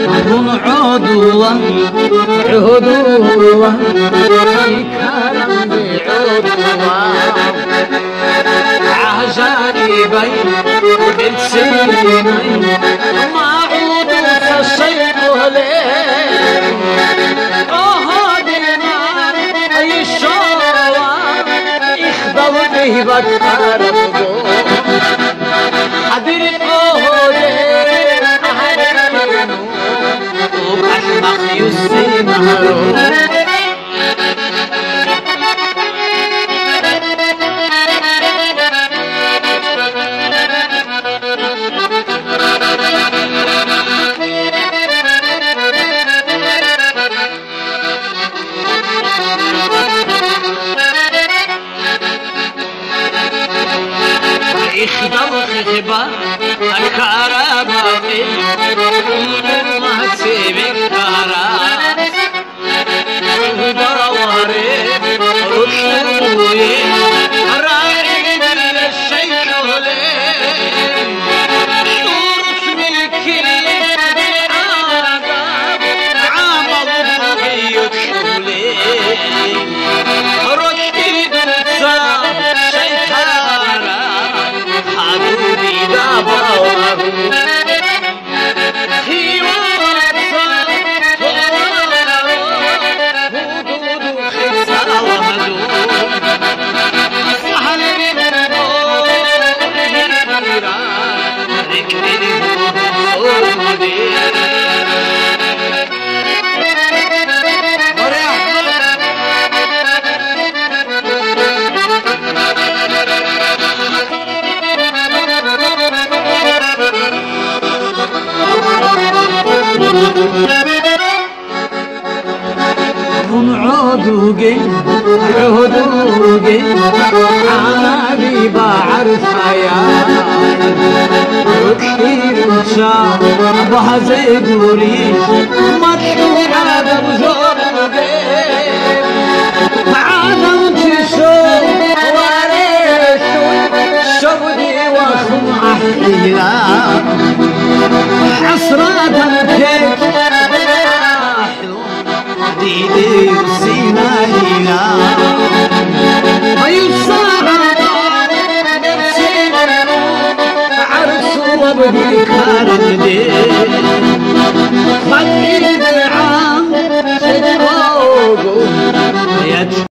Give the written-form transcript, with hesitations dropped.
من عدوة عدوة كرم بعدوة عجائبي بالسنين ما عود فصيح ليه أهدنا أي شورى يخضر به بكر حدري أحمق يسي مهرون يخدم خطبة الكهرباء ما تسيبك كهرباء دوري رشوي رايق للشيك ولين شورك بالكل عامض بيوت شولين رشيد الزام شيكارا حبيبي دابا عدوقي عدوقي عابي بعرف يا وكثير شاب بهزي قولي مطلوعة بزوقي عالم تشوف وريشو شودي وخم أحيلا حسرة الكيك ديدي وسينا لينا